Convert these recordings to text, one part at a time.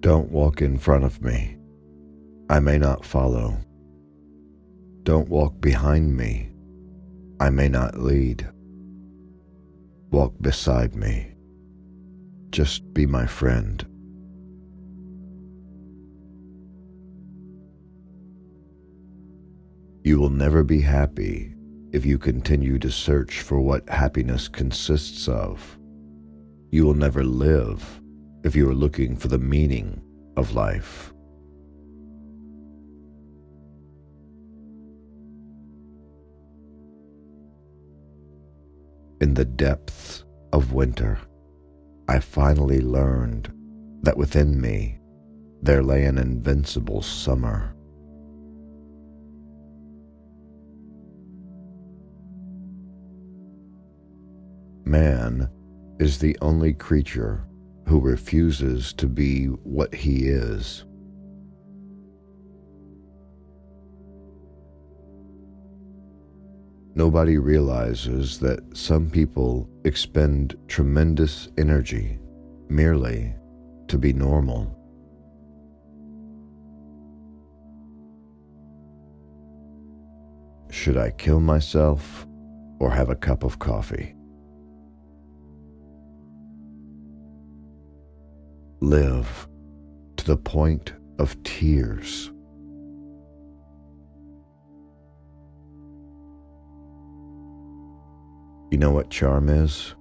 Don't walk in front of me. I may not follow. Don't walk behind me. I may not lead. Walk beside me. Just be my friend. You will never be happy if you continue to search for what happiness consists of. You will never live if you are looking for the meaning of life. In the depths of winter, I finally learned that within me there lay an invincible summer. Man is the only creature who refuses to be what he is. Nobody realizes that some people expend tremendous energy merely to be normal. Should I kill myself or have a cup of coffee? Live to the point of tears. You know what charm is?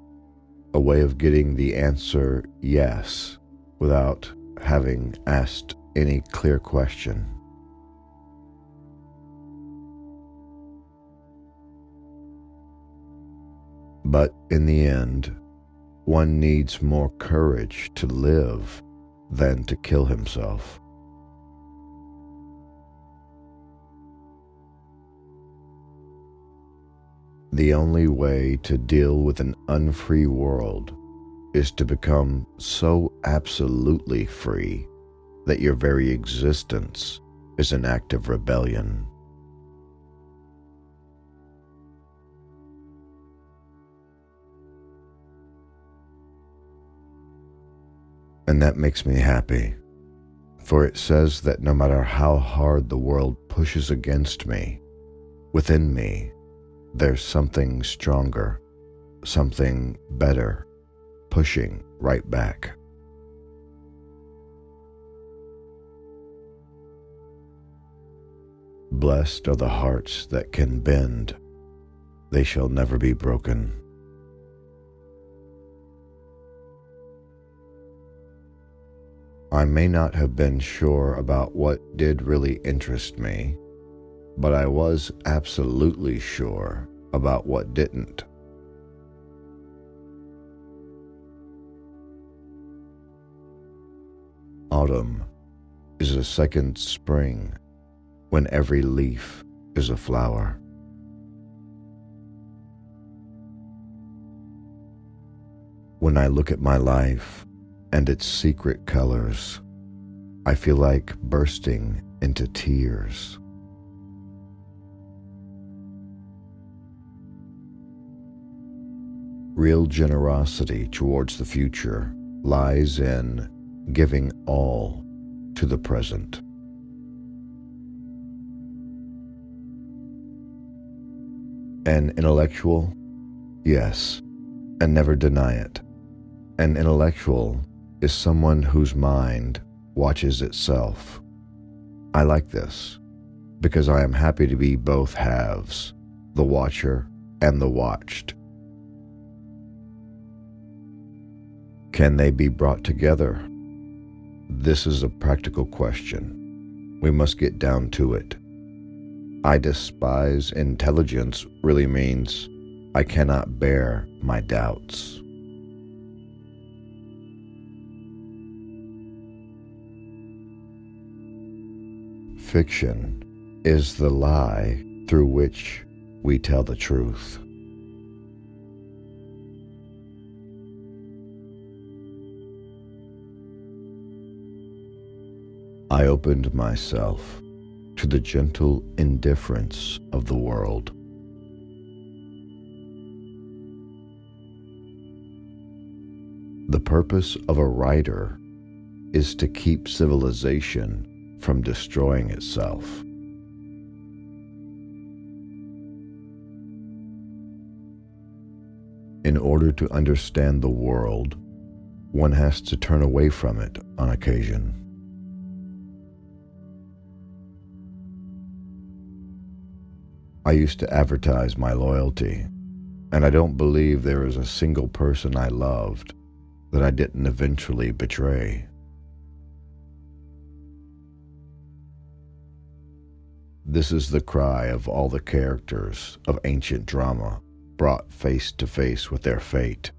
A way of getting the answer yes without having asked any clear question. But in the end, one needs more courage to live than to kill himself. The only way to deal with an unfree world is to become so absolutely free that your very existence is an act of rebellion. And that makes me happy, for it says that no matter how hard the world pushes against me, within me, there's something stronger, something better, pushing right back. Blessed are the hearts that can bend, they shall never be broken. I may not have been sure about what did really interest me, but I was absolutely sure about what didn't. Autumn is a second spring when every leaf is a flower. When I look at my life and its secret colors, I feel like bursting into tears. Real generosity towards the future lies in giving all to the present. An intellectual? Yes, and never deny it. An intellectual is someone whose mind watches itself. I like this because I am happy to be both halves, the watcher and the watched. Can they be brought together? This is a practical question. We must get down to it. I despise intelligence really means I cannot bear my doubts. Fiction is the lie through which we tell the truth. I opened myself to the gentle indifference of the world. The purpose of a writer is to keep civilization from destroying itself. In order to understand the world, one has to turn away from it on occasion. I used to advertise my loyalty, and I don't believe there is a single person I loved that I didn't eventually betray. This is the cry of all the characters of ancient drama brought face to face with their fate.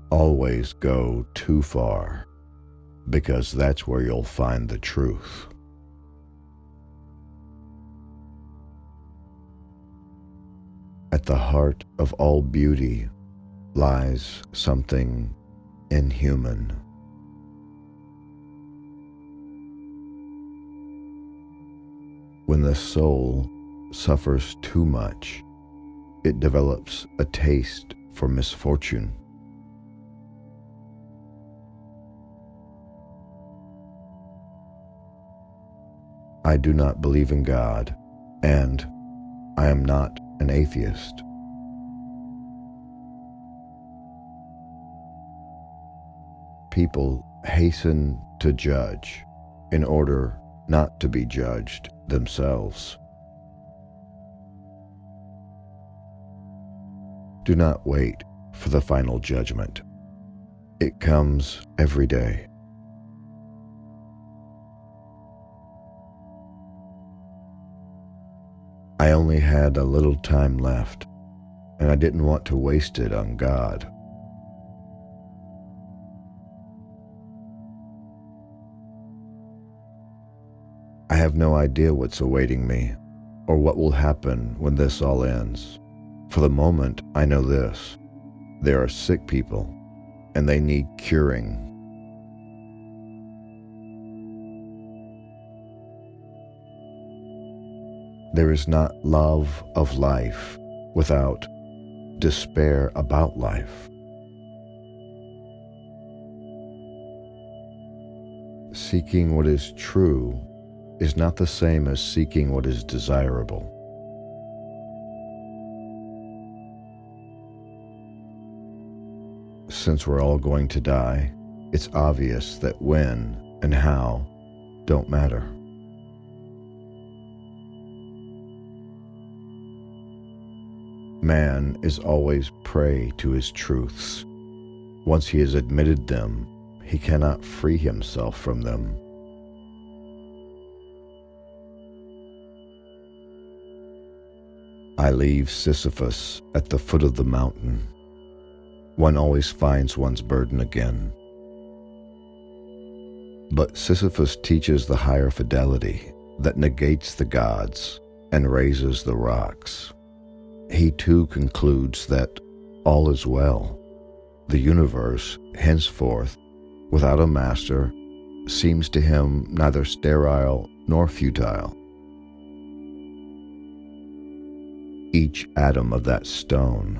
Always go too far, because that's where you'll find the truth. At the heart of all beauty lies something inhuman. When the soul suffers too much, it develops a taste for misfortune. I do not believe in God, and I am not an atheist. People hasten to judge in order not to be judged themselves. Do not wait for the final judgment. It comes every day. I only had a little time left, and I didn't want to waste it on God. I have no idea what's awaiting me, or what will happen when this all ends. For the moment, I know this: there are sick people, and they need curing. There is not love of life without despair about life. Seeking what is true is not the same as seeking what is desirable. Since we're all going to die, it's obvious that when and how don't matter. Man is always prey to his truths. Once he has admitted them, he cannot free himself from them. I leave Sisyphus at the foot of the mountain. One always finds one's burden again. But Sisyphus teaches the higher fidelity that negates the gods and raises the rocks. He too concludes that all is well. The universe, henceforth, without a master, seems to him neither sterile nor futile. Each atom of that stone,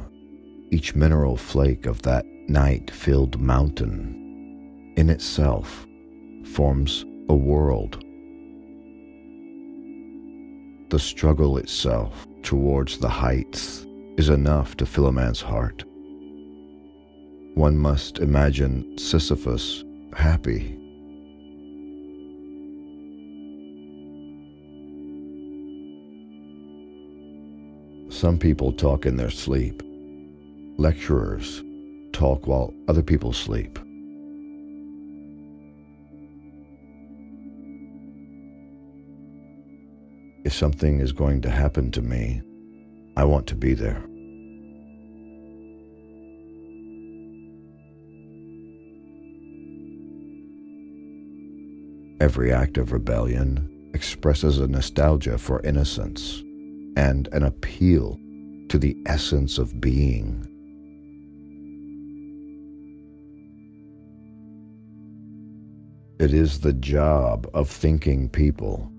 each mineral flake of that night-filled mountain, in itself, forms a world. The struggle itself towards the heights is enough to fill a man's heart. One must imagine Sisyphus happy. Some people talk in their sleep. Lecturers talk while other people sleep. If something is going to happen to me, I want to be there. Every act of rebellion expresses a nostalgia for innocence and an appeal to the essence of being. It is the job of thinking people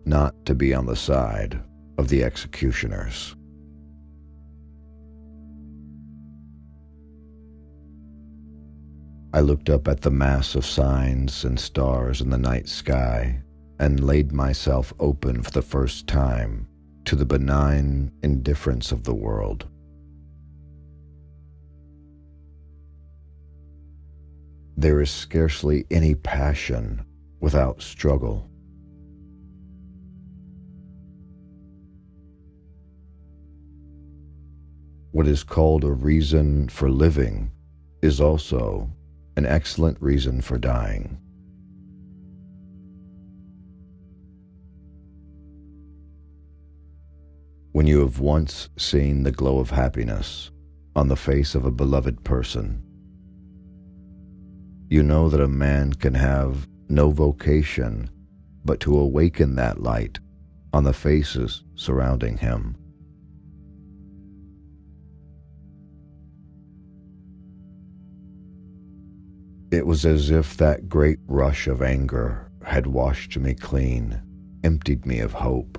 not to be on the side of the executioners. I looked up at the mass of signs and stars in the night sky and laid myself open for the first time to the benign indifference of the world. There is scarcely any passion without struggle. What is called a reason for living is also an excellent reason for dying. When you have once seen the glow of happiness on the face of a beloved person, you know that a man can have no vocation but to awaken that light on the faces surrounding him. It was as if that great rush of anger had washed me clean, emptied me of hope.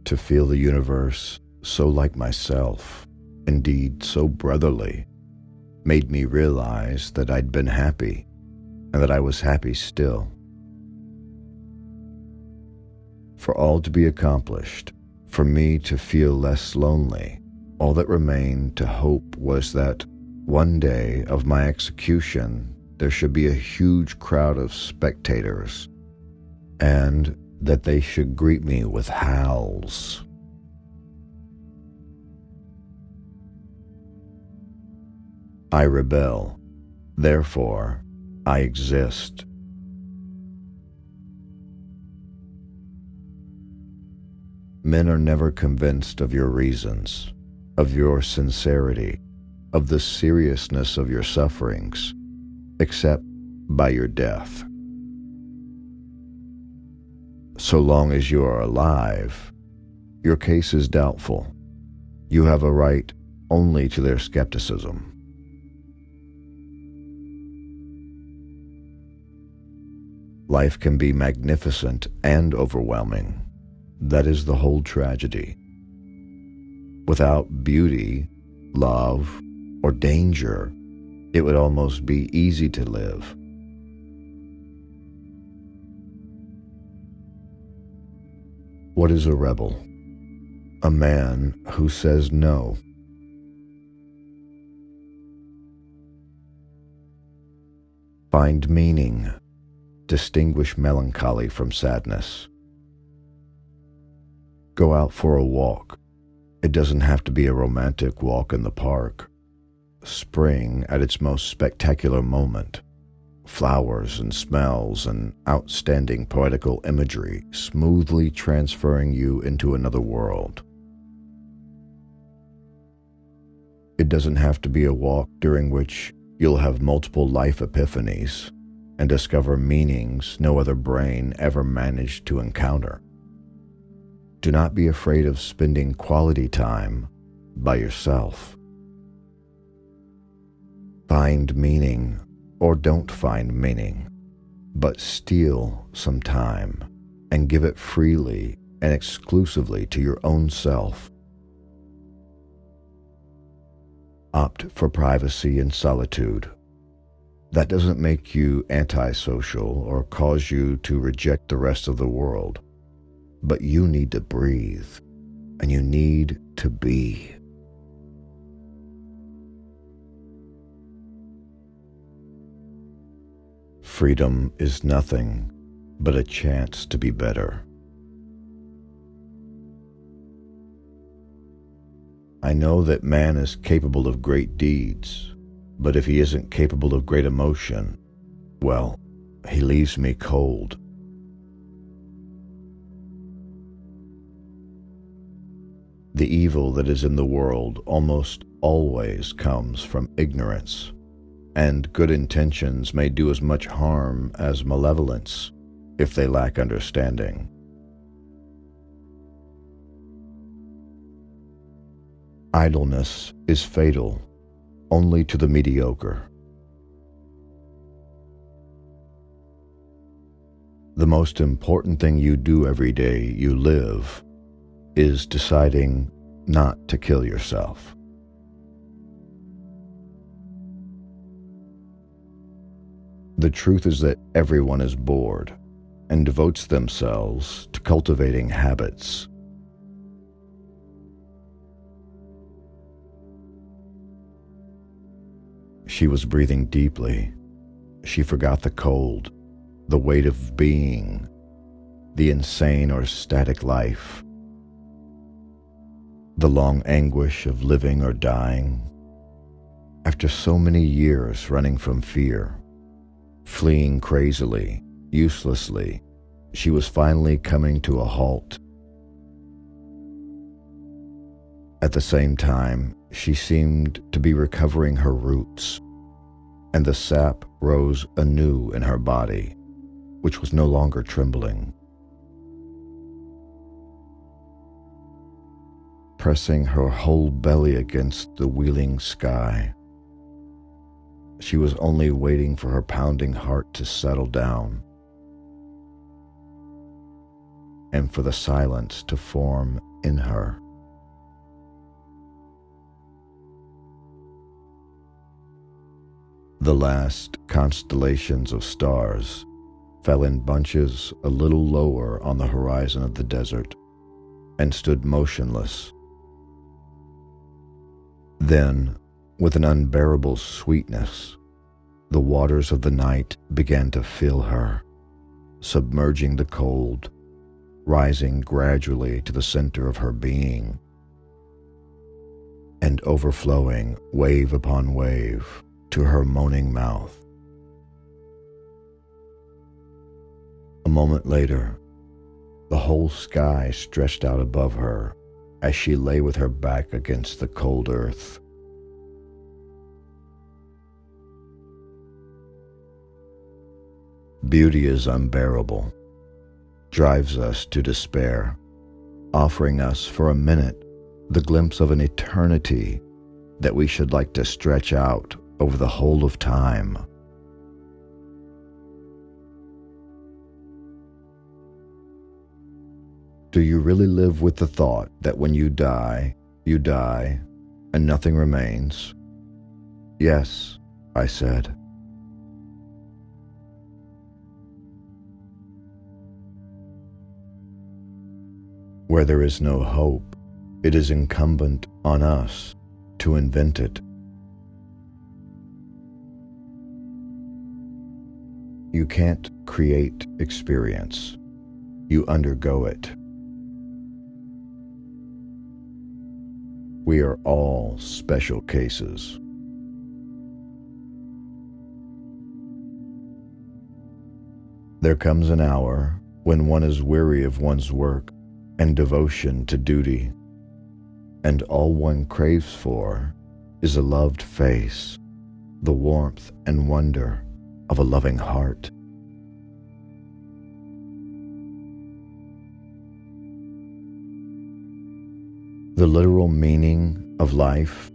To feel the universe so like myself, indeed so brotherly, made me realize that I'd been happy and that I was happy still. For all to be accomplished, for me to feel less lonely, all that remained to hope was that one day of my execution there should be a huge crowd of spectators, and that they should greet me with howls. I rebel, therefore I exist. Men are never convinced of your reasons, of your sincerity, of the seriousness of your sufferings, except by your death. So long as you are alive, your case is doubtful. You have a right only to their skepticism. Life can be magnificent and overwhelming. That is the whole tragedy. Without beauty, love, or danger, it would almost be easy to live. What is a rebel? A man who says no. Find meaning. Distinguish melancholy from sadness. Go out for a walk. It doesn't have to be a romantic walk in the park. Spring at its most spectacular moment. Flowers and smells and outstanding poetical imagery smoothly transferring you into another world. It doesn't have to be a walk during which you'll have multiple life epiphanies and discover meanings no other brain ever managed to encounter. Do not be afraid of spending quality time by yourself. Find meaning or don't find meaning, but steal some time and give it freely and exclusively to your own self. Opt for privacy and solitude. That doesn't make you antisocial or cause you to reject the rest of the world, but you need to breathe and you need to be. Freedom is nothing but a chance to be better. I know that man is capable of great deeds, but if he isn't capable of great emotion, well, he leaves me cold. The evil that is in the world almost always comes from ignorance, and good intentions may do as much harm as malevolence if they lack understanding. Idleness is fatal only to the mediocre. The most important thing you do every day you live is deciding not to kill yourself. The truth is that everyone is bored and devotes themselves to cultivating habits. She was breathing deeply. She forgot the cold, the weight of being, the insane or static life, the long anguish of living or dying. After so many years running from fear, fleeing crazily, uselessly, she was finally coming to a halt. At the same time, she seemed to be recovering her roots, and the sap rose anew in her body, which was no longer trembling. Pressing her whole belly against the wheeling sky, she was only waiting for her pounding heart to settle down and for the silence to form in her. The last constellations of stars fell in bunches a little lower on the horizon of the desert and stood motionless. Then, with an unbearable sweetness, the waters of the night began to fill her, submerging the cold, rising gradually to the center of her being, and overflowing wave upon wave to her moaning mouth. A moment later, the whole sky stretched out above her as she lay with her back against the cold earth. Beauty is unbearable, drives us to despair, offering us for a minute the glimpse of an eternity that we should like to stretch out over the whole of time. Do you really live with the thought that when you die, and nothing remains? Yes, I said. Where there is no hope, it is incumbent on us to invent it. You can't create experience. You undergo it. We are all special cases. There comes an hour when one is weary of one's work and devotion to duty, and all one craves for is a loved face, the warmth and wonder of a loving heart. The literal meaning of life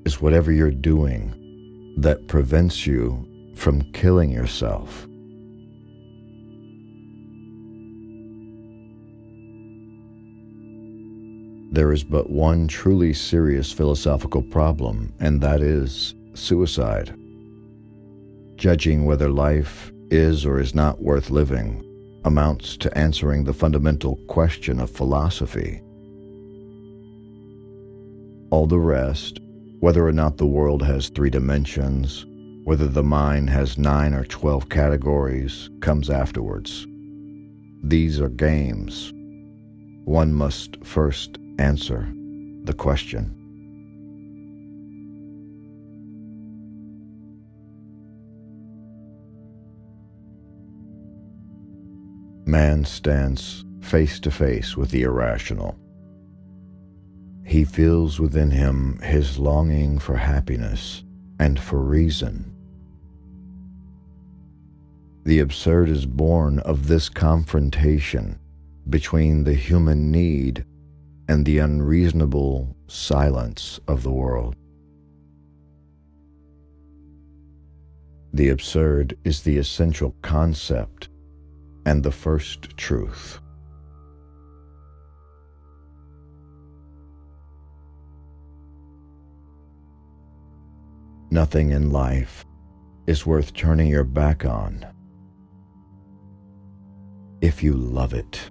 is whatever you're doing that prevents you from killing yourself. There is but one truly serious philosophical problem, and that is suicide. Judging whether life is or is not worth living amounts to answering the fundamental question of philosophy. All the rest, whether or not the world has 3 dimensions, whether the mind has 9 or 12 categories, comes afterwards. These are games. One must first answer the question. Man stands face to face with the irrational. He feels within him his longing for happiness and for reason. The absurd is born of this confrontation between the human need and the unreasonable silence of the world. The absurd is the essential concept and the first truth. Nothing in life is worth turning your back on if you love it.